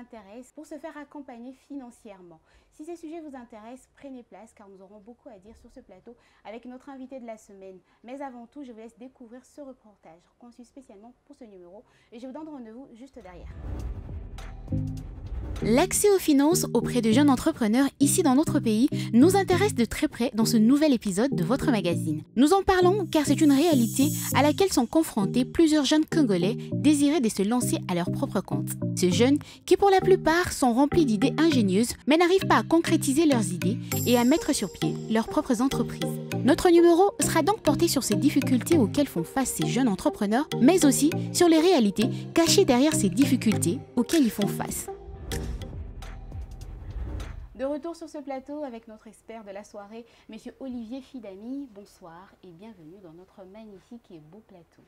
intéresse pour se faire accompagner financièrement. Si ces sujets vous intéressent, prenez place car nous aurons beaucoup à dire sur ce plateau avec notre invité de la semaine. Mais avant tout, je vous laisse découvrir ce reportage conçu spécialement pour ce numéro et je vous donne rendez-vous juste derrière. L'accès aux finances auprès de jeunes entrepreneurs ici dans notre pays nous intéresse de très près dans ce nouvel épisode de votre magazine. Nous en parlons car c'est une réalité à laquelle sont confrontés plusieurs jeunes Congolais désirés de se lancer à leur propre compte. Ces jeunes qui pour la plupart sont remplis d'idées ingénieuses mais n'arrivent pas à concrétiser leurs idées et à mettre sur pied leurs propres entreprises. Notre numéro sera donc porté sur ces difficultés auxquelles font face ces jeunes entrepreneurs mais aussi sur les réalités cachées derrière ces difficultés auxquelles ils font face. De retour sur ce plateau avec notre expert de la soirée, M. Olivier Fidami. Bonsoir et bienvenue dans notre magnifique et beau plateau.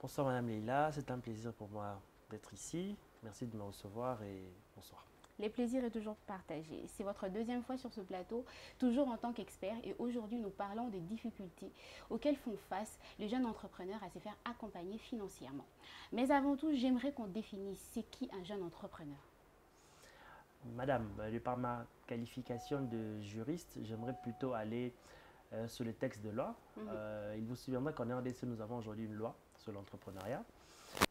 Bonsoir Madame Leila, c'est un plaisir pour moi d'être ici. Merci de me recevoir et bonsoir. Les plaisirs est toujours partagé. C'est votre deuxième fois sur ce plateau, toujours en tant qu'expert. Et aujourd'hui, nous parlons des difficultés auxquelles font face les jeunes entrepreneurs à se faire accompagner financièrement. Mais avant tout, j'aimerais qu'on définisse c'est qui un jeune entrepreneur. Madame, de par ma qualification de juriste, j'aimerais plutôt aller sur les textes de loi. Il vous souviendra qu'en RDC, nous avons aujourd'hui une loi sur l'entrepreneuriat.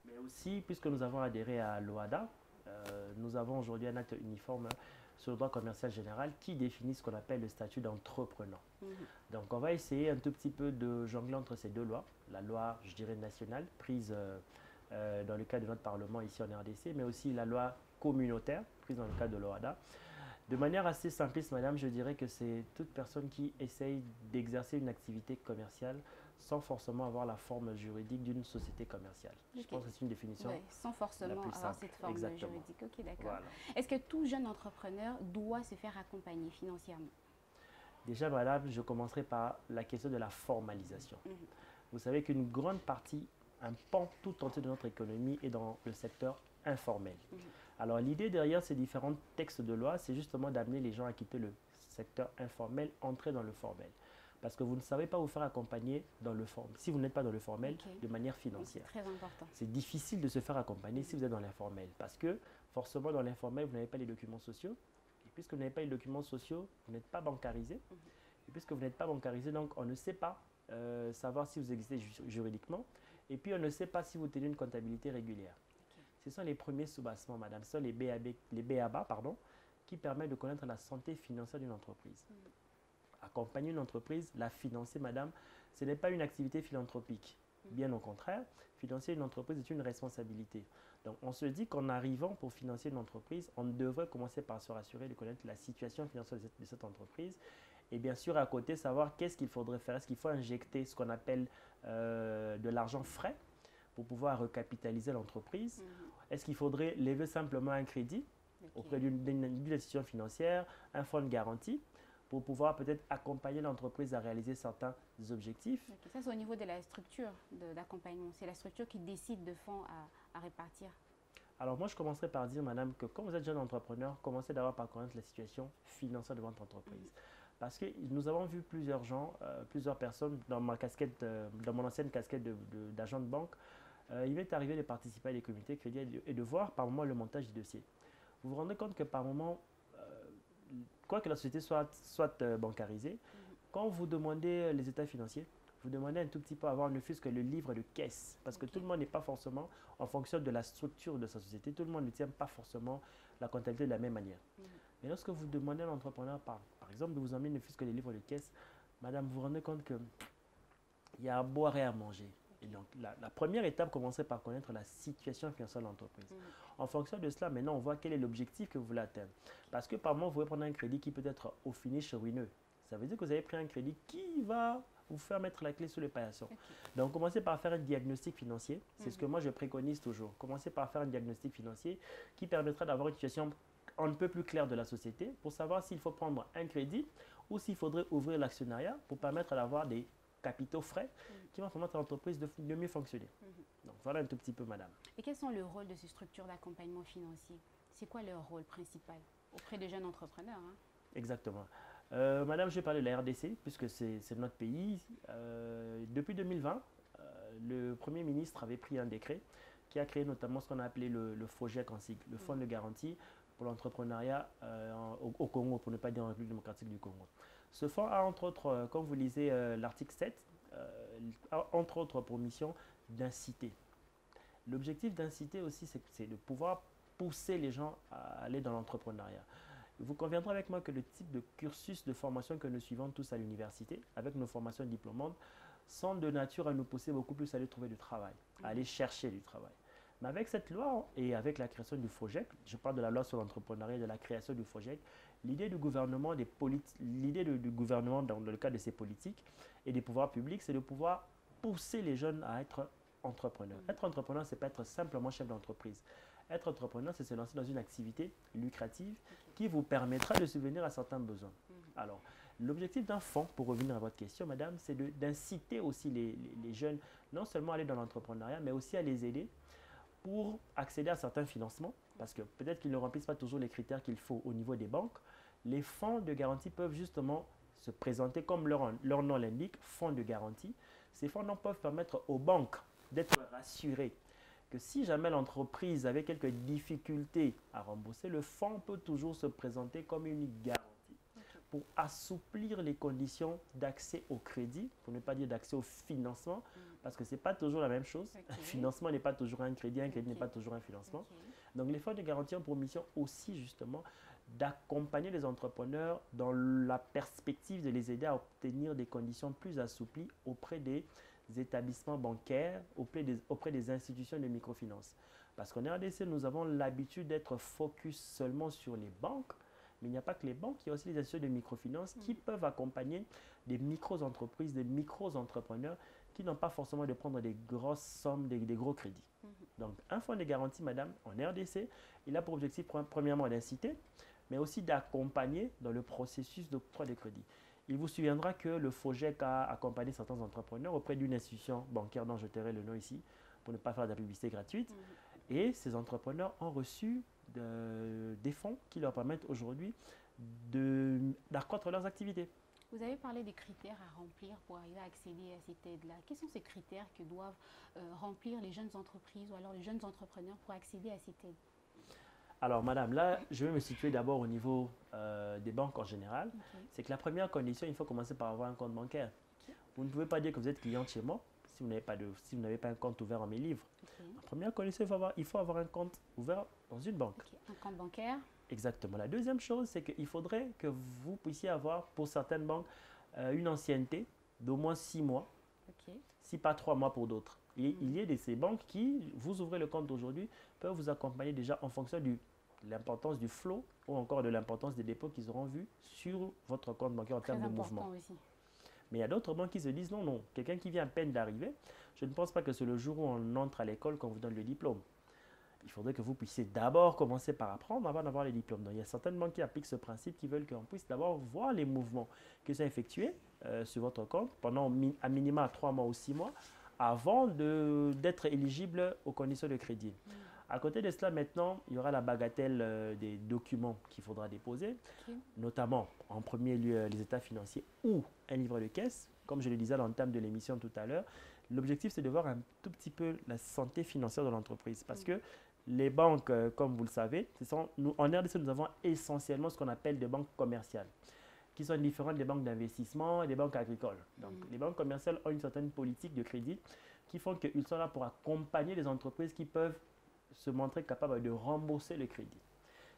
Mais aussi, puisque nous avons adhéré à l'OHADA, nous avons aujourd'hui un acte uniforme sur le droit commercial général qui définit ce qu'on appelle le statut d'entrepreneur. Donc, on va essayer un tout petit peu de jongler entre ces deux lois. La loi, je dirais, nationale, prise dans le cadre de notre Parlement ici en RDC, mais aussi la loi communautaire, prise dans le cadre de l'OHADA. De manière assez simpliste, madame, je dirais que c'est toute personne qui essaye d'exercer une activité commerciale sans forcément avoir la forme juridique d'une société commerciale. Je pense que c'est une définition sans forcément avoir cette forme juridique. Ok, d'accord. Voilà. Est-ce que tout jeune entrepreneur doit se faire accompagner financièrement? Déjà, madame, je commencerai par la question de la formalisation. Vous savez qu'une grande partie, un pan tout entier de notre économie est dans le secteur informel. Alors l'idée derrière ces différents textes de loi, c'est justement d'amener les gens à quitter le secteur informel, entrer dans le formel. Parce que vous ne savez pas vous faire accompagner dans le formel, si vous n'êtes pas dans le formel, de manière financière. C'est très important. C'est difficile de se faire accompagner si vous êtes dans l'informel. Parce que forcément dans l'informel, vous n'avez pas les documents sociaux. Et puisque vous n'avez pas les documents sociaux, vous n'êtes pas bancarisé. Et puisque vous n'êtes pas bancarisé, donc on ne sait pas savoir si vous existez juridiquement. Et puis on ne sait pas si vous tenez une comptabilité régulière. Ce sont les premiers soubassements, madame. Ce sont les BABA, qui permettent de connaître la santé financière d'une entreprise. Accompagner une entreprise, la financer, madame, ce n'est pas une activité philanthropique. Bien au contraire, financer une entreprise est une responsabilité. Donc, on se dit qu'en arrivant pour financer une entreprise, on devrait commencer par se rassurer de connaître la situation financière de cette entreprise. Et bien sûr, à côté, savoir qu'est-ce qu'il faudrait faire. Est-ce qu'il faut injecter ce qu'on appelle de l'argent frais pour pouvoir recapitaliser l'entreprise? Est-ce qu'il faudrait lever simplement un crédit auprès d'une institution financière, un fonds de garantie, pour pouvoir peut-être accompagner l'entreprise à réaliser certains objectifs? Ça, c'est au niveau de la structure d'accompagnement. C'est la structure qui décide de fonds à répartir. Alors moi, je commencerai par dire, madame, que quand vous êtes jeune entrepreneur, commencez d'abord par connaître la situation financière de votre entreprise. Parce que nous avons vu plusieurs gens, plusieurs personnes dans ma casquette, dans mon ancienne casquette d'agent de banque. Il m'est arrivé de participer à des comités crédits et de voir par moment le montage du dossier. Vous vous rendez compte que par moment, quoi que la société soit bancarisée, quand vous demandez les états financiers, vous demandez un tout petit peu avoir ne fût-ce que le livre de caisse. Parce que tout le monde n'est pas forcément, en fonction de la structure de sa société, tout le monde ne tient pas forcément la comptabilité de la même manière. Mais lorsque vous demandez à l'entrepreneur, par exemple, de vous emmener ne fût-ce que les livres de caisse, madame, vous vous rendez compte qu'il y a à boire et à manger. Et donc, la première étape commencerait par connaître la situation financière de l'entreprise. En fonction de cela, maintenant, on voit quel est l'objectif que vous voulez atteindre. Parce que par moment, vous pouvez prendre un crédit qui peut être au finish ruineux. Ça veut dire que vous avez pris un crédit qui va vous faire mettre la clé sous les paillassons. Donc, commencez par faire un diagnostic financier. C'est ce que moi, je préconise toujours. Commencez par faire un diagnostic financier qui permettra d'avoir une situation un peu plus claire de la société pour savoir s'il faut prendre un crédit ou s'il faudrait ouvrir l'actionnariat pour permettre d'avoir des capitaux frais qui vont permettre à l'entreprise de mieux fonctionner. Donc voilà un tout petit peu, madame. Et quels sont le rôle de ces structures d'accompagnement financier? C'est quoi leur rôle principal auprès des jeunes entrepreneurs? Exactement. Madame, je vais parler de la RDC, puisque c'est notre pays. Depuis 2020, le Premier ministre avait pris un décret qui a créé notamment ce qu'on a appelé le FOGEC en sigle, le Fonds de garantie pour l'entrepreneuriat au Congo, pour ne pas dire en République démocratique du Congo. Ce fonds a entre autres, comme vous lisez l'article 7, a entre autres pour mission d'inciter. L'objectif d'inciter aussi, c'est de pouvoir pousser les gens à aller dans l'entrepreneuriat. Vous conviendrez avec moi que le type de cursus de formation que nous suivons tous à l'université, avec nos formations diplômantes, sont de nature à nous pousser beaucoup plus à aller trouver du travail, à aller chercher du travail. Mais avec cette loi et avec la création du FOGEC, je parle de la loi sur l'entrepreneuriat et de la création du FOGEC, l'idée du gouvernement, du gouvernement dans le cadre de ces politiques et des pouvoirs publics, c'est de pouvoir pousser les jeunes à être entrepreneurs. Être entrepreneur, c'est pas être simplement chef d'entreprise. Être entrepreneur, c'est se lancer dans une activité lucrative qui vous permettra de subvenir à certains besoins. Alors, l'objectif d'un fonds, pour revenir à votre question, madame, c'est d'inciter aussi les jeunes, non seulement à aller dans l'entrepreneuriat, mais aussi à les aider pour accéder à certains financements, parce que peut-être qu'ils ne remplissent pas toujours les critères qu'il faut au niveau des banques. Les fonds de garantie peuvent justement se présenter comme leur nom l'indique, fonds de garantie. Ces fonds peuvent permettre aux banques d'être rassurées que si jamais l'entreprise avait quelques difficultés à rembourser, le fonds peut toujours se présenter comme une garantie pour assouplir les conditions d'accès au crédit, pour ne pas dire d'accès au financement, parce que ce n'est pas toujours la même chose. Un financement n'est pas toujours un crédit n'est pas toujours un financement. Donc les fonds de garantie ont pour mission aussi justement d'accompagner les entrepreneurs dans la perspective de les aider à obtenir des conditions plus assouplies auprès des établissements bancaires, auprès des institutions de microfinance. Parce qu'en RDC, nous avons l'habitude d'être focus seulement sur les banques, mais il n'y a pas que les banques, il y a aussi les institutions de microfinance qui peuvent accompagner des micro-entreprises, des micro-entrepreneurs qui n'ont pas forcément de prendre des grosses sommes, des gros crédits. Donc, un fonds de garantie, madame, en RDC, il a pour objectif, premièrement, d'inciter, mais aussi d'accompagner dans le processus d'octroi de crédit. Il vous souviendra que le FOGEC a accompagné certains entrepreneurs auprès d'une institution bancaire dont je tairai le nom ici, pour ne pas faire de la publicité gratuite. Et ces entrepreneurs ont reçu des fonds qui leur permettent aujourd'hui d'accroître leurs activités. Vous avez parlé des critères à remplir pour arriver à accéder à cette aide-là. Quels sont ces critères que doivent remplir les jeunes entreprises ou alors les jeunes entrepreneurs pour accéder à cette aide? Alors, madame, là, je vais me situer d'abord au niveau des banques en général. C'est que la première condition, il faut commencer par avoir un compte bancaire. Vous ne pouvez pas dire que vous êtes client chez moi si vous n'avez pas un compte ouvert en mes livres. La première condition, il faut avoir un compte ouvert dans une banque. Un compte bancaire. Exactement. La deuxième chose, c'est qu'il faudrait que vous puissiez avoir, pour certaines banques, une ancienneté d'au moins 6 mois, si pas 3 mois pour d'autres. Il y a ces banques qui, vous ouvrez le compte aujourd'hui, peuvent vous accompagner déjà en fonction de l'importance du flow ou encore de l'importance des dépôts qu'ils auront vus sur votre compte bancaire en termes de mouvement. Aussi. Mais il y a d'autres banques qui se disent non, quelqu'un qui vient à peine d'arriver, je ne pense pas que c'est le jour où on entre à l'école qu'on vous donne le diplôme. Il faudrait que vous puissiez d'abord commencer par apprendre avant d'avoir les diplômes. Donc, il y a certaines banques qui appliquent ce principe, qui veulent qu'on puisse d'abord voir les mouvements qui sont effectués sur votre compte pendant à minima 3 mois ou 6 mois avant d'être éligible aux conditions de crédit. À côté de cela, maintenant, il y aura la bagatelle des documents qu'il faudra déposer, notamment en premier lieu les états financiers ou un livret de caisse. Comme je le disais dans le thème de l'émission tout à l'heure, l'objectif c'est de voir un tout petit peu la santé financière de l'entreprise parce que les banques, comme vous le savez, en RDC, nous avons essentiellement ce qu'on appelle des banques commerciales, qui sont différentes des banques d'investissement et des banques agricoles. Donc, les banques commerciales ont une certaine politique de crédit qui font qu'ils sont là pour accompagner les entreprises qui peuvent se montrer capables de rembourser le crédit.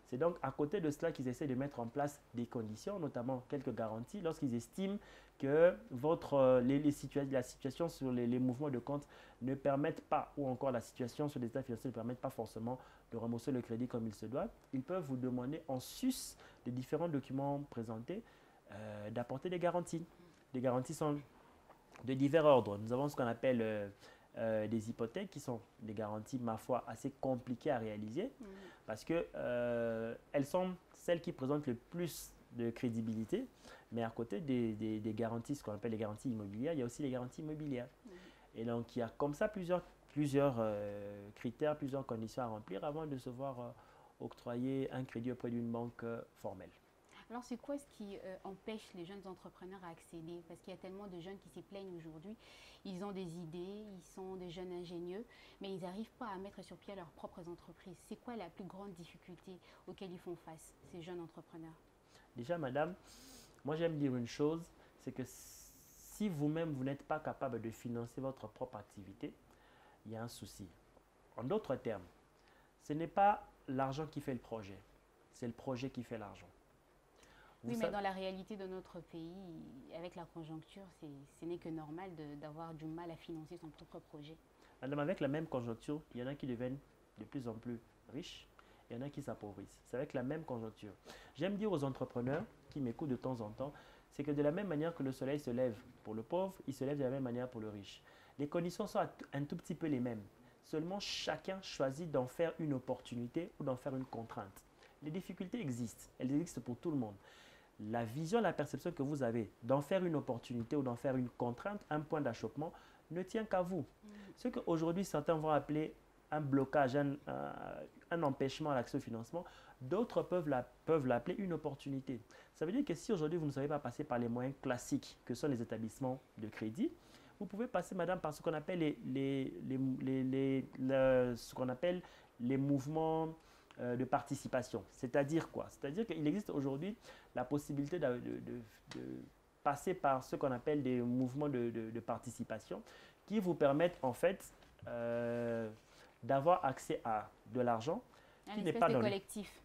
C'est donc à côté de cela qu'ils essaient de mettre en place des conditions, notamment quelques garanties, lorsqu'ils estiment que la situation sur les mouvements de compte ne permettent pas, ou encore la situation sur les états financiers ne permettent pas forcément de rembourser le crédit comme il se doit. Ils peuvent vous demander en sus des différents documents présentés d'apporter des garanties. Les garanties sont de divers ordres. Nous avons ce qu'on appelle des hypothèques qui sont des garanties, ma foi, assez compliquées à réaliser parce que elles sont celles qui présentent le plus de crédibilité, mais à côté des garanties, ce qu'on appelle les garanties immobilières, il y a aussi les garanties immobilières. Et donc, il y a comme ça plusieurs critères, plusieurs conditions à remplir avant de se voir octroyer un crédit auprès d'une banque formelle. Alors, c'est quoi ce qui empêche les jeunes entrepreneurs à accéder? Parce qu'il y a tellement de jeunes qui se plaignent aujourd'hui. Ils ont des idées, ils sont des jeunes ingénieux, mais ils n'arrivent pas à mettre sur pied leurs propres entreprises. C'est quoi la plus grande difficulté auxquelles ils font face, ces jeunes entrepreneurs? Déjà, madame, moi j'aime dire une chose, c'est que si vous-même vous n'êtes pas capable de financer votre propre activité, il y a un souci. En d'autres termes, ce n'est pas l'argent qui fait le projet, c'est le projet qui fait l'argent. Oui, mais dans la réalité de notre pays, avec la conjoncture, ce n'est que normal d'avoir du mal à financer son propre projet. Madame, avec la même conjoncture, il y en a qui deviennent de plus en plus riches, il y en a qui s'appauvrissent. C'est avec la même conjoncture. J'aime dire aux entrepreneurs qui m'écoutent de temps en temps, c'est que de la même manière que le soleil se lève pour le pauvre, il se lève de la même manière pour le riche. Les conditions sont un tout petit peu les mêmes. Seulement, chacun choisit d'en faire une opportunité ou d'en faire une contrainte. Les difficultés existent. Elles existent pour tout le monde. La vision, la perception que vous avez d'en faire une opportunité ou d'en faire une contrainte, un point d'achoppement, ne tient qu'à vous. Ce qu'aujourd'hui certains vont appeler un blocage, un empêchement à l'accès au financement, d'autres peuvent l'appeler une opportunité. Ça veut dire que si aujourd'hui vous ne savez pas passer par les moyens classiques que sont les établissements de crédit, vous pouvez passer, madame, par ce qu'on appelle ce qu'on appelle les mouvements de participation. C'est-à-dire quoi? C'est-à-dire qu'il existe aujourd'hui la possibilité de passer par ce qu'on appelle des mouvements de participation qui vous permettent en fait d'avoir accès à de l'argent qui n'est pas dans collectif.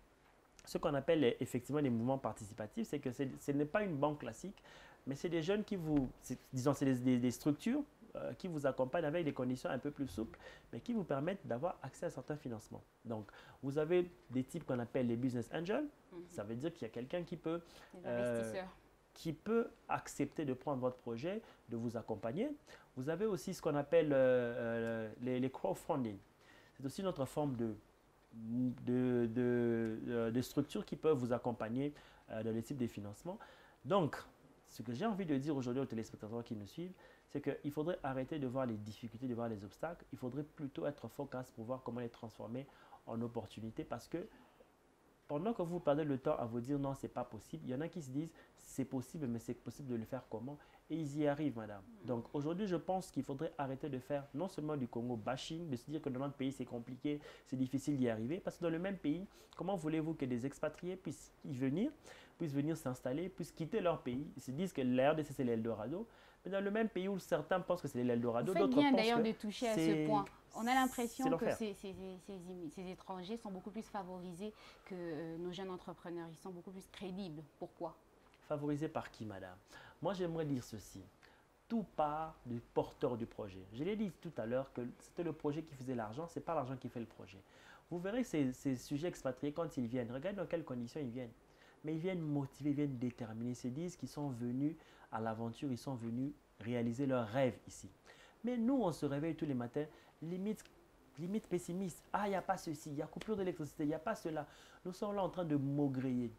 Ce qu'on appelle effectivement des mouvements participatifs, c'est que ce n'est pas une banque classique, mais c'est des jeunes qui disons, c'est des structures qui vous accompagnent avec des conditions un peu plus souples, mais qui vous permettent d'avoir accès à certains financements. Donc, vous avez des types qu'on appelle les business angels. Ça veut dire qu'il y a quelqu'un qui peut accepter de prendre votre projet, de vous accompagner. Vous avez aussi ce qu'on appelle les crowdfunding. C'est aussi notre forme de structures qui peuvent vous accompagner dans les types de financement. Donc, ce que j'ai envie de dire aujourd'hui aux téléspectateurs qui nous suivent, c'est qu'il faudrait arrêter de voir les difficultés, de voir les obstacles. Il faudrait plutôt être focus pour voir comment les transformer en opportunités, parce que pendant que vous perdez le temps à vous dire non, c'est pas possible, il y en a qui se disent c'est possible, mais c'est possible de le faire comment? Et ils y arrivent, madame. Donc aujourd'hui, je pense qu'il faudrait arrêter de faire non seulement du Congo bashing, de se dire que dans notre pays c'est compliqué, c'est difficile d'y arriver, parce que dans le même pays, comment voulez-vous que des expatriés puissent y venir, puissent venir s'installer, puissent quitter leur pays? Ils se disent que la RDC c'est l'Eldorado, mais dans le même pays où certains pensent que c'est l'Eldorado, d'autres pensent que c'est d'ailleurs de toucher à ce point. On a l'impression que ces étrangers sont beaucoup plus favorisés que nos jeunes entrepreneurs. Ils sont beaucoup plus crédibles. Pourquoi? Favorisés par qui, madame? Moi, j'aimerais dire ceci. Tout part du porteur du projet. Je l'ai dit tout à l'heure que c'était le projet qui faisait l'argent, ce n'est pas l'argent qui fait le projet. Vous verrez ces sujets expatriés quand ils viennent. Regardez dans quelles conditions ils viennent. Mais ils viennent motivés, ils viennent déterminés. Ils se disent qu'ils sont venus à l'aventure, ils sont venus réaliser leurs rêves ici. Mais nous, on se réveille tous les matins, limite pessimiste. Ah, il n'y a pas ceci, il y a coupure d'électricité, il n'y a pas cela. Nous sommes là en train de maugréer.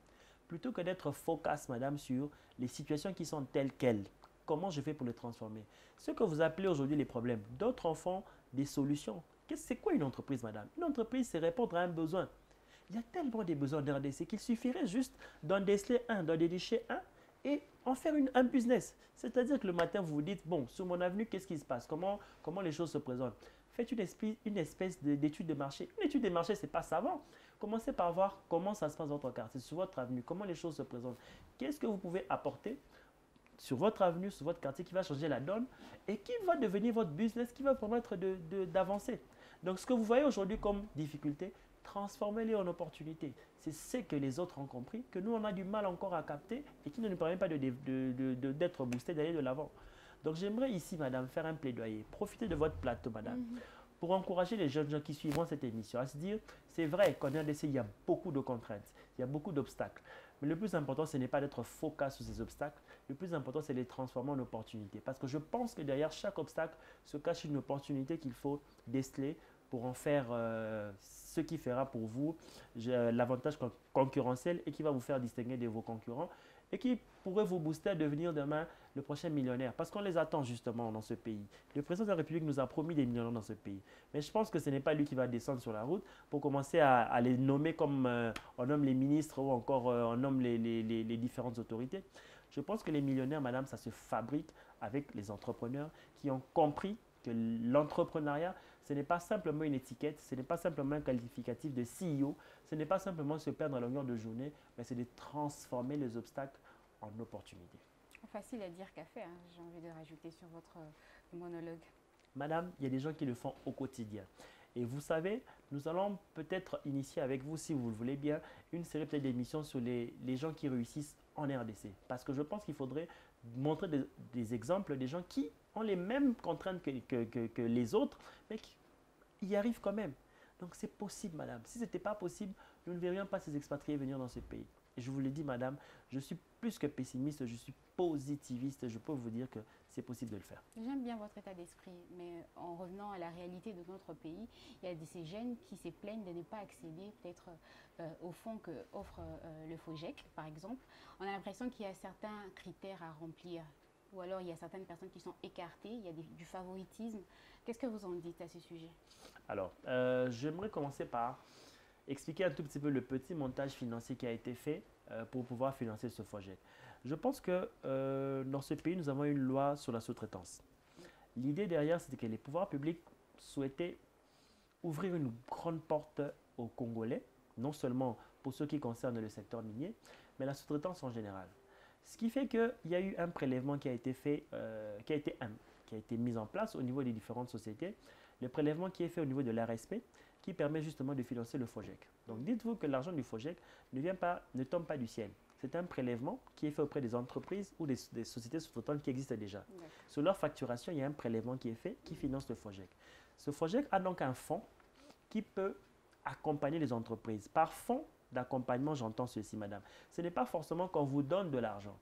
Plutôt que d'être focus, madame, sur les situations qui sont telles quelles, comment je fais pour les transformer? Ce que vous appelez aujourd'hui les problèmes, d'autres en font des solutions. C'est quoi une entreprise, madame? Une entreprise, c'est répondre à un besoin. Il y a tellement des besoins de RDC qu'il suffirait juste d'en déceler un, d'en dénicher un et en faire un business. C'est-à-dire que le matin, vous vous dites, bon, sur mon avenue, qu'est-ce qui se passe? Comment les choses se présentent? Faites une espèce d'étude de marché. Une étude de marché, ce n'est pas savant. Commencez par voir comment ça se passe dans votre quartier, sur votre avenue, comment les choses se présentent. Qu'est-ce que vous pouvez apporter sur votre avenue, sur votre quartier qui va changer la donne et qui va devenir votre business, qui va permettre d'avancer. Donc, ce que vous voyez aujourd'hui comme difficulté, transformez-les en opportunité. C'est ce que les autres ont compris, que nous, on a du mal encore à capter et qui ne nous permet pas d'être boostés, d'aller de l'avant. Donc, j'aimerais ici, madame, faire un plaidoyer. Profitez de votre plateau, madame, pour encourager les jeunes gens qui suivront cette émission à se dire, c'est vrai qu'en RDC, il y a beaucoup de contraintes, il y a beaucoup d'obstacles. Mais le plus important, ce n'est pas d'être focus sur ces obstacles. Le plus important, c'est de les transformer en opportunités. Parce que je pense que derrière chaque obstacle se cache une opportunité qu'il faut déceler pour en faire ce qui fera pour vous l'avantage concurrentiel et qui va vous faire distinguer de vos concurrents et qui pourrait vous booster à devenir demain le prochain millionnaire. Parce qu'on les attend justement dans ce pays. Le président de la République nous a promis des millionnaires dans ce pays. Mais je pense que ce n'est pas lui qui va descendre sur la route pour commencer à les nommer comme on nomme les ministres ou encore on nomme les différentes autorités. Je pense que les millionnaires, madame, ça se fabrique avec les entrepreneurs qui ont compris que l'entrepreneuriat, ce n'est pas simplement une étiquette, ce n'est pas simplement un qualificatif de CEO, ce n'est pas simplement se perdre à longueur de journée, mais c'est de transformer les obstacles en opportunités. Facile à dire qu'à faire, hein. J'ai envie de rajouter sur votre monologue. Madame, il y a des gens qui le font au quotidien. Et vous savez, nous allons peut-être initier avec vous, si vous le voulez bien, une série peut-être d'émissions sur les gens qui réussissent en RDC. Parce que je pense qu'il faudrait montrer des exemples des gens qui ont les mêmes contraintes que les autres, mais qui y arrivent quand même. Donc c'est possible, madame. Si ce n'était pas possible, nous ne verrions pas ces expatriés venir dans ce pays. Et je vous l'ai dit, madame, je suis plus que pessimiste, je suis positiviste. Je peux vous dire que c'est possible de le faire. J'aime bien votre état d'esprit, mais en revenant à la réalité de notre pays, il y a ces jeunes qui se plaignent de ne pas accéder peut-être au fonds que offre le FOGEC, par exemple. On a l'impression qu'il y a certains critères à remplir, ou alors il y a certaines personnes qui sont écartées, il y a du favoritisme. Qu'est-ce que vous en dites à ce sujet? Alors, j'aimerais commencer par expliquer un tout petit peu le petit montage financier qui a été fait pour pouvoir financer ce FOGEC. Je pense que dans ce pays, nous avons une loi sur la sous-traitance. L'idée derrière, c'était que les pouvoirs publics souhaitaient ouvrir une grande porte aux Congolais, non seulement pour ceux qui concernent le secteur minier, mais la sous-traitance en général. Ce qui fait qu'il y a eu un prélèvement qui a été fait, qui a été mis en place au niveau des différentes sociétés. Le prélèvement qui est fait au niveau de l'ARSP, qui permet justement de financer le FOGEC. Donc dites-vous que l'argent du FOGEC ne tombe pas du ciel. C'est un prélèvement qui est fait auprès des entreprises ou des sociétés sous-traitantes qui existent déjà. Sur leur facturation, il y a un prélèvement qui est fait qui finance le FOGEC. Ce FOGEC a donc un fonds qui peut accompagner les entreprises. Par fonds d'accompagnement, j'entends ceci, madame. Ce n'est pas forcément qu'on vous donne de l'argent.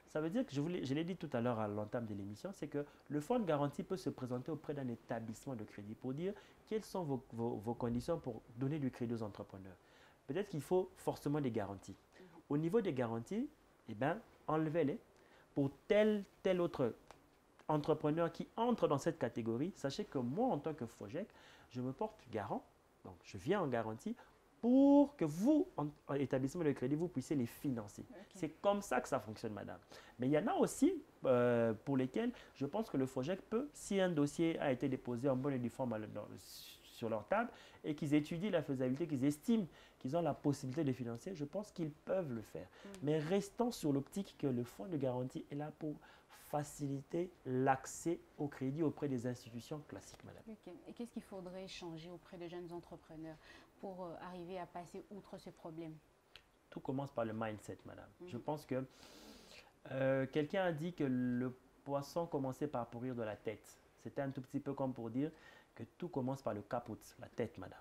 Ça veut dire que, je l'ai dit tout à l'heure à l'entame de l'émission, c'est que le fonds de garantie peut se présenter auprès d'un établissement de crédit pour dire quelles sont vos conditions pour donner du crédit aux entrepreneurs. Peut-être qu'il faut forcément des garanties. Au niveau des garanties, eh ben, enlevez-les pour tel autre entrepreneur qui entre dans cette catégorie. Sachez que moi, en tant que FOGEC, je me porte garant, donc je viens en garantie pour que vous, en établissement de crédit, vous puissiez les financer. C'est comme ça que ça fonctionne, madame. Mais il y en a aussi pour lesquels je pense que le FOGEC peut, si un dossier a été déposé en bonne et due forme sur leur table et qu'ils étudient la faisabilité, qu'ils estiment qu'ils ont la possibilité de financer, je pense qu'ils peuvent le faire. Mais restons sur l'optique que le fonds de garantie est là pour faciliter l'accès au crédit auprès des institutions classiques, madame. Et qu'est-ce qu'il faudrait changer auprès de jeunes entrepreneurs pour arriver à passer outre ce problème? Tout commence par le mindset, madame. Je pense que quelqu'un a dit que le poisson commençait par pourrir de la tête. C'était un tout petit peu comme pour dire que tout commence par le caput, la tête, madame.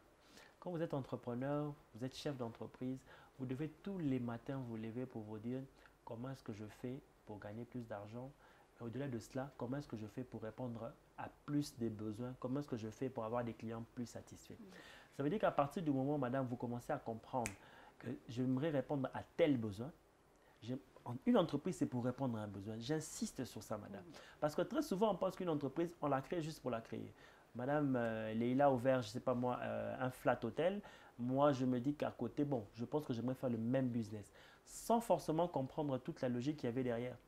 Quand vous êtes entrepreneur, vous êtes chef d'entreprise, vous devez tous les matins vous lever pour vous dire comment est-ce que je fais pour gagner plus d'argent. Au-delà de cela, comment est-ce que je fais pour répondre à plus des besoins? Comment est-ce que je fais pour avoir des clients plus satisfaits? Ça veut dire qu'à partir du moment, madame, vous commencez à comprendre que j'aimerais répondre à tel besoin. Une entreprise, c'est pour répondre à un besoin. J'insiste sur ça, madame. Parce que très souvent, on pense qu'une entreprise, on la crée juste pour la créer. Madame Leïla a ouvert, je ne sais pas moi, un flat hotel. Moi, je me dis qu'à côté, bon, je pense que j'aimerais faire le même business. Sans forcément comprendre toute la logique qu'il y avait derrière.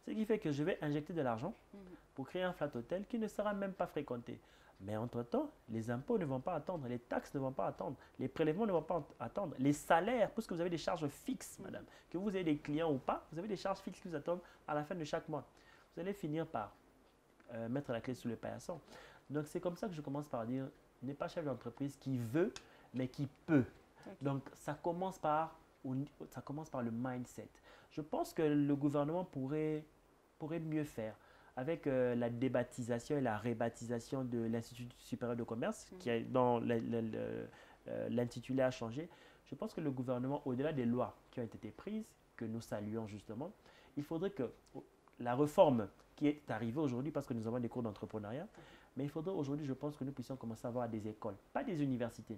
Ce qui fait que je vais injecter de l'argent pour créer un flat hotel qui ne sera même pas fréquenté. Mais entre-temps, les impôts ne vont pas attendre, les taxes ne vont pas attendre, les prélèvements ne vont pas attendre, les salaires, puisque vous avez des charges fixes, madame. Que vous ayez des clients ou pas, vous avez des charges fixes qui vous attendent à la fin de chaque mois. Vous allez finir par mettre la clé sous le paillasson. Donc, c'est comme ça que je commence par dire, n'est pas chef d'entreprise qui veut, mais qui peut. Donc, ça commence par le mindset. Je pense que le gouvernement pourrait mieux faire avec la débaptisation et la rebaptisation de l'Institut supérieur de commerce, dont l'intitulé a changé. Je pense que le gouvernement, au-delà des lois qui ont été prises, que nous saluons justement, il faudrait que la réforme qui est arrivée aujourd'hui parce que nous avons des cours d'entrepreneuriat. Mais il faudrait aujourd'hui, je pense que nous puissions commencer à avoir des écoles, pas des universités,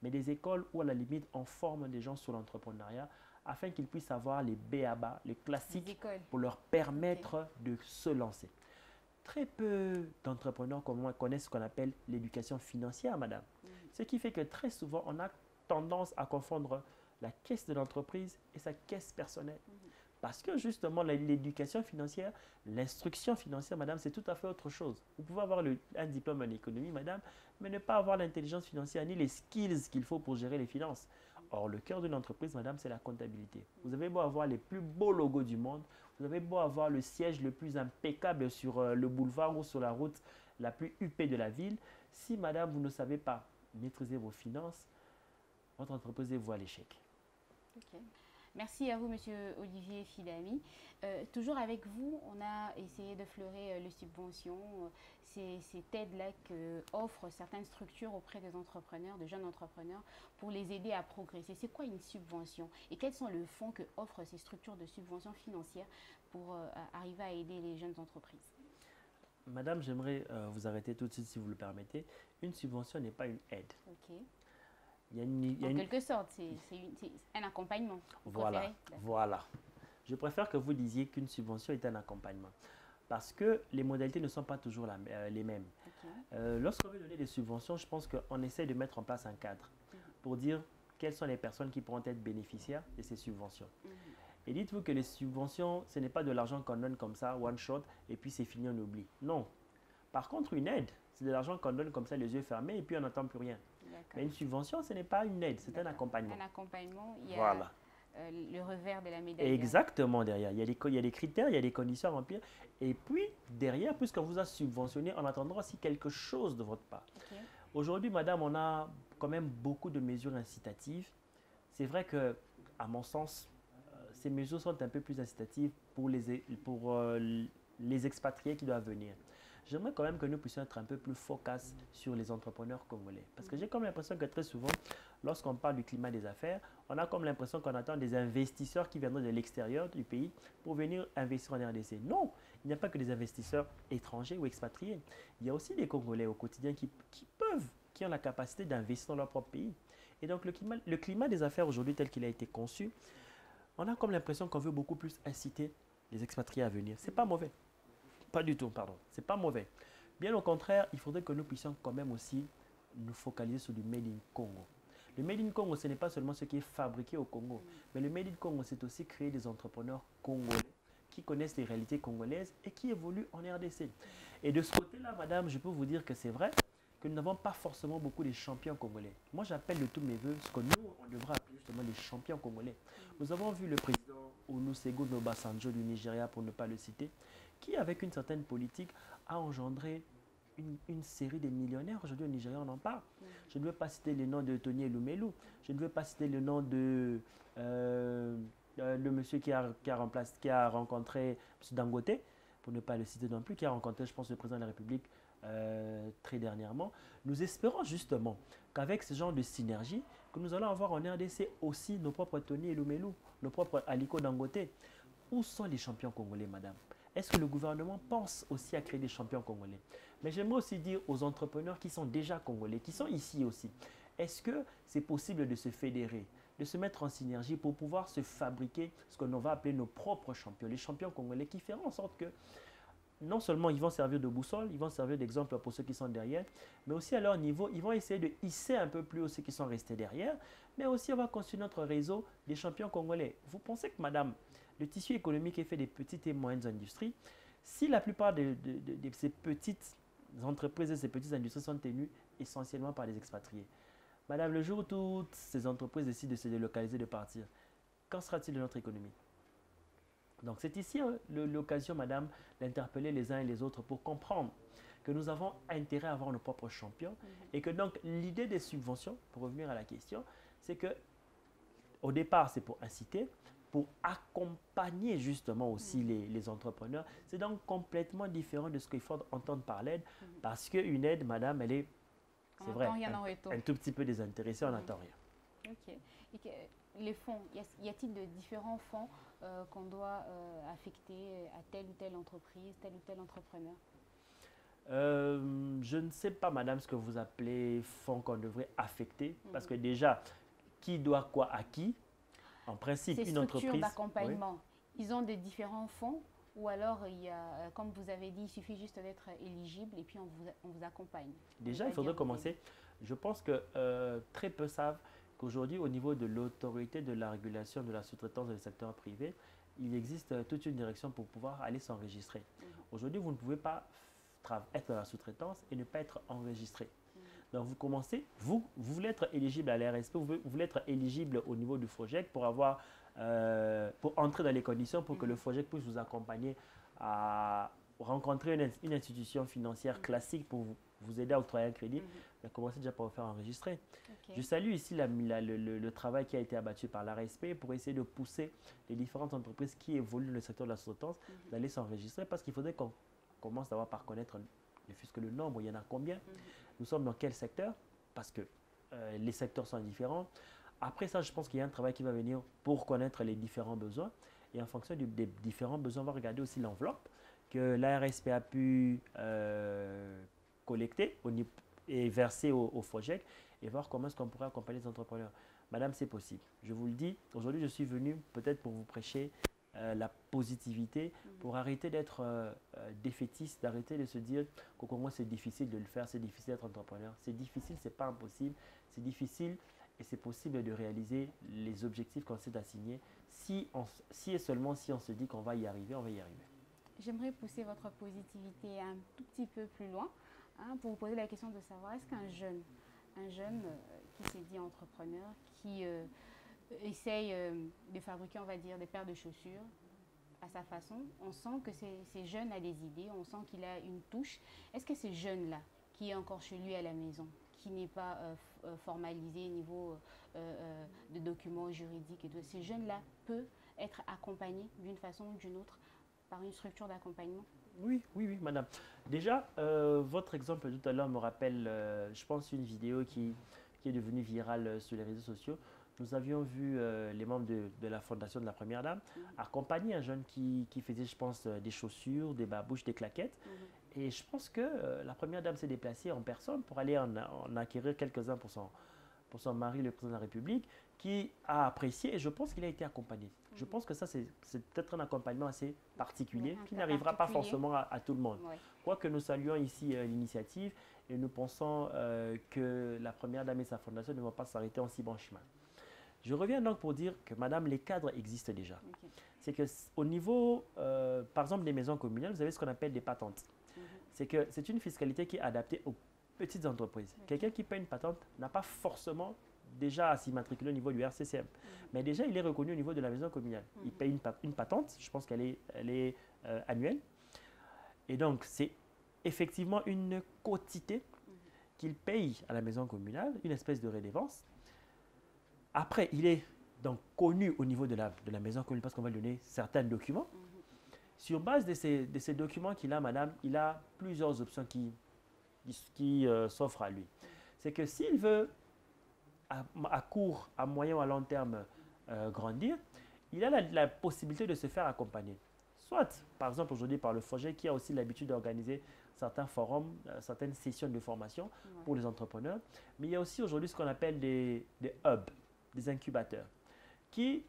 mais des écoles où à la limite on forme des gens sur l'entrepreneuriat afin qu'ils puissent avoir les B.A.B.A, les classiques pour leur permettre de se lancer. Très peu d'entrepreneurs comme moi connaissent ce qu'on appelle l'éducation financière, madame. Ce qui fait que très souvent, on a tendance à confondre la caisse de l'entreprise et sa caisse personnelle. Parce que justement, l'éducation financière, l'instruction financière, madame, c'est tout à fait autre chose. Vous pouvez avoir un diplôme en économie, madame, mais ne pas avoir l'intelligence financière ni les skills qu'il faut pour gérer les finances. Or, le cœur d'une entreprise, madame, c'est la comptabilité. Vous avez beau avoir les plus beaux logos du monde, vous avez beau avoir le siège le plus impeccable sur le boulevard ou sur la route la plus huppée de la ville. Si, madame, vous ne savez pas maîtriser vos finances, votre entreprise est vouée à l'échec. Okay. Merci à vous, Monsieur Olivier Fidami. Toujours avec vous, on a essayé d'effleurer les subventions, cette aide-là qu'offrent certaines structures auprès des entrepreneurs, de jeunes entrepreneurs, pour les aider à progresser. C'est quoi une subvention? Et quels sont les fonds que offrent ces structures de subventions financières pour arriver à aider les jeunes entreprises? Madame, j'aimerais vous arrêter tout de suite si vous le permettez. Une subvention n'est pas une aide. Okay. En quelque sorte, c'est un accompagnement. Voilà. Je préfère que vous disiez qu'une subvention est un accompagnement. Parce que les modalités ne sont pas toujours les mêmes. Okay. Lorsqu'on veut donner des subventions, je pense qu'on essaie de mettre en place un cadre pour dire quelles sont les personnes qui pourront être bénéficiaires de ces subventions. Et dites-vous que les subventions, ce n'est pas de l'argent qu'on donne comme ça, one shot, et puis c'est fini, on oublie. Non. Par contre, une aide, c'est de l'argent qu'on donne comme ça, les yeux fermés, et puis on n'entend plus rien. Mais une subvention, ce n'est pas une aide, c'est un accompagnement. Un accompagnement, il y a le revers de la médaille. Exactement, derrière. Il y a des critères, il y a des conditions à remplir. Et puis, derrière, puisqu'on vous a subventionné, on attendra aussi quelque chose de votre part. Okay. Aujourd'hui, madame, on a quand même beaucoup de mesures incitatives. C'est vrai que, à mon sens, ces mesures sont un peu plus incitatives pour les expatriés qui doivent venir. J'aimerais quand même que nous puissions être un peu plus focus sur les entrepreneurs congolais. Parce que j'ai comme l'impression que très souvent, lorsqu'on parle du climat des affaires, on a comme l'impression qu'on attend des investisseurs qui viendront de l'extérieur du pays pour venir investir en RDC. Non, il n'y a pas que des investisseurs étrangers ou expatriés. Il y a aussi des Congolais au quotidien qui ont la capacité d'investir dans leur propre pays. Et donc le climat des affaires aujourd'hui tel qu'il a été conçu, on a comme l'impression qu'on veut beaucoup plus inciter les expatriés à venir. Ce n'est pas mauvais. Pas du tout, pardon. Ce n'est pas mauvais. Bien au contraire, il faudrait que nous puissions quand même aussi nous focaliser sur du Made in Congo. Le Made in Congo, ce n'est pas seulement ce qui est fabriqué au Congo, mais le Made in Congo, c'est aussi créer des entrepreneurs congolais qui connaissent les réalités congolaises et qui évoluent en RDC. Et de ce côté-là, madame, je peux vous dire que c'est vrai que nous n'avons pas forcément beaucoup de champions congolais. Moi, j'appelle de tous mes voeux ce que nous, on devrait appeler justement les champions congolais. Nous avons vu le président Olusegun Obasanjo du Nigeria, pour ne pas le citer, qui, avec une certaine politique, a engendré une série de millionnaires. Aujourd'hui, au Nigeria, on en parle. Je ne veux pas citer le nom de Tony Elumelu. Je ne veux pas citer le nom de le monsieur qui a rencontré M. Dangote, pour ne pas le citer non plus, qui a rencontré, je pense, le président de la République très dernièrement. Nous espérons justement qu'avec ce genre de synergie, que nous allons avoir en RDC aussi nos propres Tony Elumelu, nos propres Aliko Dangote. Où sont les champions congolais, madame? Est-ce que le gouvernement pense aussi à créer des champions congolais? Mais j'aimerais aussi dire aux entrepreneurs qui sont déjà congolais, qui sont ici aussi, est-ce que c'est possible de se fédérer, de se mettre en synergie pour pouvoir se fabriquer ce qu'on va appeler nos propres champions, les champions congolais qui feront en sorte que non seulement ils vont servir de boussole, ils vont servir d'exemple pour ceux qui sont derrière, mais aussi à leur niveau, ils vont essayer de hisser un peu plus haut ceux qui sont restés derrière, mais aussi on va construire notre réseau des champions congolais. Vous pensez que, madame, le tissu économique est fait des petites et moyennes industries. Si la plupart de ces petites entreprises et ces petites industries sont tenues essentiellement par des expatriés, madame, le jour où toutes ces entreprises décident de se délocaliser, de partir, qu'en sera-t-il de notre économie? Donc c'est ici l'occasion, madame, d'interpeller les uns et les autres pour comprendre que nous avons intérêt à avoir nos propres champions et que donc l'idée des subventions, pour revenir à la question, c'est que au départ c'est pour inciter, pour accompagner justement aussi les entrepreneurs. C'est donc complètement différent de ce qu'il faut entendre par l'aide, parce qu'une aide, madame, elle est, c'est vrai, un tout petit peu désintéressée, on n'attend rien. Ok. les fonds, y a-t-il de différents fonds qu'on doit affecter à telle ou telle entreprise, tel ou tel entrepreneur? Je ne sais pas, madame, ce que vous appelez fonds qu'on devrait affecter. Parce que déjà, qui doit quoi à qui? En principe, Ces une entreprise… structures d'accompagnement, ils ont des différents fonds ou alors, il y a, comme vous avez dit, il suffit juste d'être éligible et puis on vous accompagne. Déjà, il faudrait commencer. Je pense que très peu savent qu'aujourd'hui, au niveau de l'autorité de la régulation de la sous-traitance dans le secteur privé, il existe toute une direction pour pouvoir aller s'enregistrer. Aujourd'hui, vous ne pouvez pas être dans la sous-traitance et ne pas être enregistré. Donc, vous commencez, vous voulez être éligible à l'RSP, vous voulez être éligible au niveau du FOGEC pour entrer dans les conditions pour que le FOGEC puisse vous accompagner à rencontrer une institution financière classique pour vous aider à octroyer un crédit. Commencez déjà par vous faire enregistrer. Je salue ici le travail qui a été abattu par l'RSP pour essayer de pousser les différentes entreprises qui évoluent dans le secteur de la sous-traitance d'aller s'enregistrer parce qu'il faudrait qu'on commence d'abord par connaître ne fût-ce que le nombre, il y en a combien, nous sommes dans quel secteur, parce que les secteurs sont différents. Après ça, je pense qu'il y a un travail qui va venir pour connaître les différents besoins. Et en fonction des différents besoins, on va regarder aussi l'enveloppe que l'ARSP a pu collecter et verser au FOGEC et voir comment est-ce qu'on pourrait accompagner les entrepreneurs. Madame, c'est possible. Je vous le dis, aujourd'hui, je suis venu peut-être pour vous prêcher la positivité, pour arrêter d'être défaitiste, d'arrêter de se dire qu'au Congo c'est difficile de le faire, c'est difficile d'être entrepreneur. C'est difficile, c'est pas impossible, c'est difficile et c'est possible de réaliser les objectifs qu'on s'est assignés si et seulement si on se dit qu'on va y arriver, on va y arriver. J'aimerais pousser votre positivité un tout petit peu plus loin pour vous poser la question de savoir est-ce qu'un jeune qui s'est dit entrepreneur, qui essaye de fabriquer, on va dire, des paires de chaussures à sa façon. On sent que ces jeunes a des idées, on sent qu'il a une touche. Est-ce que ces jeunes-là, qui est encore chez lui à la maison, qui n'est pas formalisé au niveau de documents juridiques et tout, ces jeunes-là peuvent être accompagnés d'une façon ou d'une autre par une structure d'accompagnement? Oui, madame. Déjà, votre exemple tout à l'heure me rappelle, je pense, une vidéo qui est devenue virale sur les réseaux sociaux. Nous avions vu les membres de la fondation de la Première Dame accompagner un jeune qui faisait, je pense, des chaussures, des babouches, des claquettes. Et je pense que la Première Dame s'est déplacée en personne pour aller en acquérir quelques-uns pour son mari, le président de la République, qui a apprécié et je pense qu'il a été accompagné. Je pense que ça, c'est peut-être un accompagnement assez particulier qui n'arrivera pas forcément à tout le monde. Quoique nous saluons ici l'initiative et nous pensons que la Première Dame et sa fondation ne vont pas s'arrêter en si bon chemin. Je reviens donc pour dire que, madame, les cadres existent déjà. C'est qu'au niveau, par exemple, des maisons communales, vous avez ce qu'on appelle des patentes. C'est une fiscalité qui est adaptée aux petites entreprises. Quelqu'un qui paie une patente n'a pas forcément déjà à s'immatriculer au niveau du RCCM. Mais déjà, il est reconnu au niveau de la maison communale. Il paye une patente, je pense qu'elle est annuelle. Et donc, c'est effectivement une quotité qu'il paye à la maison communale, une espèce de redevance. Après, il est donc connu au niveau de la maison commune parce qu'on va lui donner certains documents. Sur base de ces documents qu'il a, madame, il a plusieurs options qui s'offrent à lui. C'est que s'il veut, à court, à moyen ou à long terme, grandir, il a la possibilité de se faire accompagner. Soit, par exemple, aujourd'hui par le FOGEC qui a aussi l'habitude d'organiser certains forums, certaines sessions de formation pour les entrepreneurs. Mais il y a aussi aujourd'hui ce qu'on appelle des hubs, des incubateurs, qui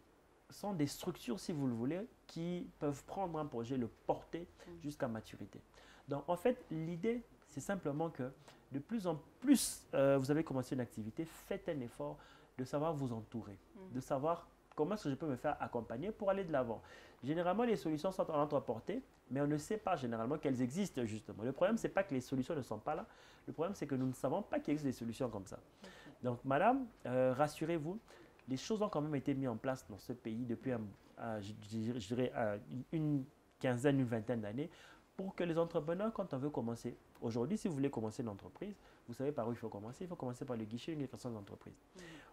sont des structures, si vous le voulez, qui peuvent prendre un projet, le porter jusqu'à maturité. Donc, en fait, l'idée, c'est simplement que de plus en plus, vous avez commencé une activité, faites un effort de savoir vous entourer, de savoir comment est-ce que je peux me faire accompagner pour aller de l'avant. Généralement, les solutions sont à notre portée, mais on ne sait pas généralement qu'elles existent justement. Le problème, ce n'est pas que les solutions ne sont pas là. Le problème, c'est que nous ne savons pas qu'il existe des solutions comme ça. Donc, madame, rassurez-vous, les choses ont quand même été mises en place dans ce pays depuis, je dirais, une quinzaine, une vingtaine d'années pour que les entrepreneurs, quand on veut commencer, aujourd'hui, si vous voulez commencer une entreprise, vous savez par où il faut commencer. Il faut commencer par le guichet de création d'entreprise.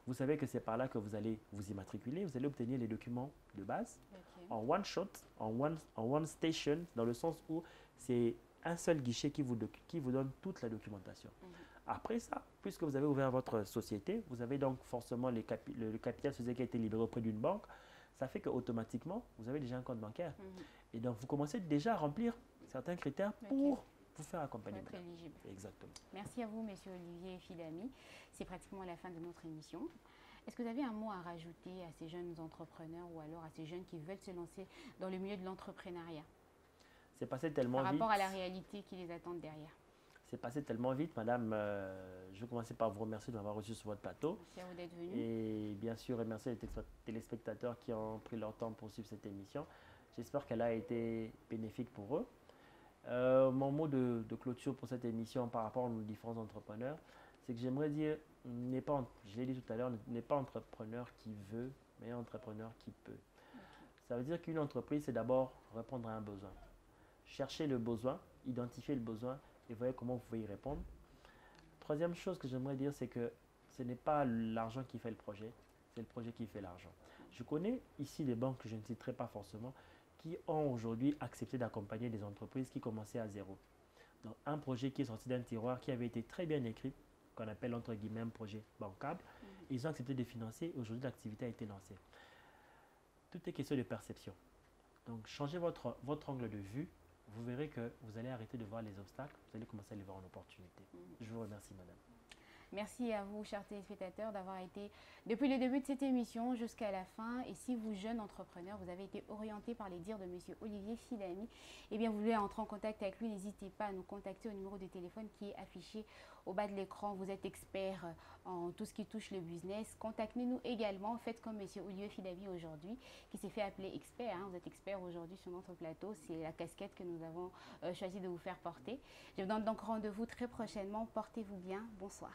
Vous savez que c'est par là que vous allez vous immatriculer, vous allez obtenir les documents de base en one shot, en one station, dans le sens où c'est un seul guichet qui vous donne toute la documentation. Après ça, puisque vous avez ouvert votre société, vous avez donc forcément le capital social qui a été libéré auprès d'une banque. Ça fait qu'automatiquement, vous avez déjà un compte bancaire. Et donc, vous commencez déjà à remplir certains critères pour vous faire accompagner. Pour être éligible. Exactement. Merci à vous, Monsieur Olivier Fidami. C'est pratiquement la fin de notre émission. Est-ce que vous avez un mot à rajouter à ces jeunes entrepreneurs ou alors à ces jeunes qui veulent se lancer dans le milieu de l'entrepreneuriat? C'est passé tellement vite. Par rapport à la réalité qui les attend derrière. C'est passé tellement vite, madame. Je vais commencer par vous remercier de m'avoir reçu sur votre plateau. Merci à vous d'être venu. Et bien sûr, remercier les téléspectateurs qui ont pris leur temps pour suivre cette émission. J'espère qu'elle a été bénéfique pour eux. Mon mot de clôture pour cette émission par rapport aux différents entrepreneurs, c'est que j'aimerais dire, je l'ai dit tout à l'heure, n'est pas entrepreneur qui veut, mais entrepreneur qui peut. Ça veut dire qu'une entreprise, c'est d'abord répondre à un besoin. Cherchez le besoin, identifiez le besoin et voyez comment vous pouvez y répondre. Troisième chose que j'aimerais dire, c'est que ce n'est pas l'argent qui fait le projet, c'est le projet qui fait l'argent. Je connais ici des banques que je ne citerai pas forcément, qui ont aujourd'hui accepté d'accompagner des entreprises qui commençaient à zéro. Donc un projet qui est sorti d'un tiroir, qui avait été très bien écrit, qu'on appelle entre guillemets un projet bancable, ils ont accepté de financer et aujourd'hui l'activité a été lancée. Tout est question de perception. Donc changez votre angle de vue, vous verrez que vous allez arrêter de voir les obstacles, vous allez commencer à les voir en opportunité. Je vous remercie, madame. Merci à vous, chers téléspectateurs, d'avoir été depuis le début de cette émission jusqu'à la fin. Et si vous, jeunes entrepreneurs, vous avez été orientés par les dires de Monsieur Olivier Fidami, eh bien, vous voulez entrer en contact avec lui, n'hésitez pas à nous contacter au numéro de téléphone qui est affiché au bas de l'écran. Vous êtes expert en tout ce qui touche le business. Contactez-nous également. Faites comme Monsieur Olivier Fidami aujourd'hui, qui s'est fait appeler expert. Vous êtes expert aujourd'hui sur notre plateau. C'est la casquette que nous avons choisi de vous faire porter. Je vous donne donc rendez-vous très prochainement. Portez-vous bien. Bonsoir.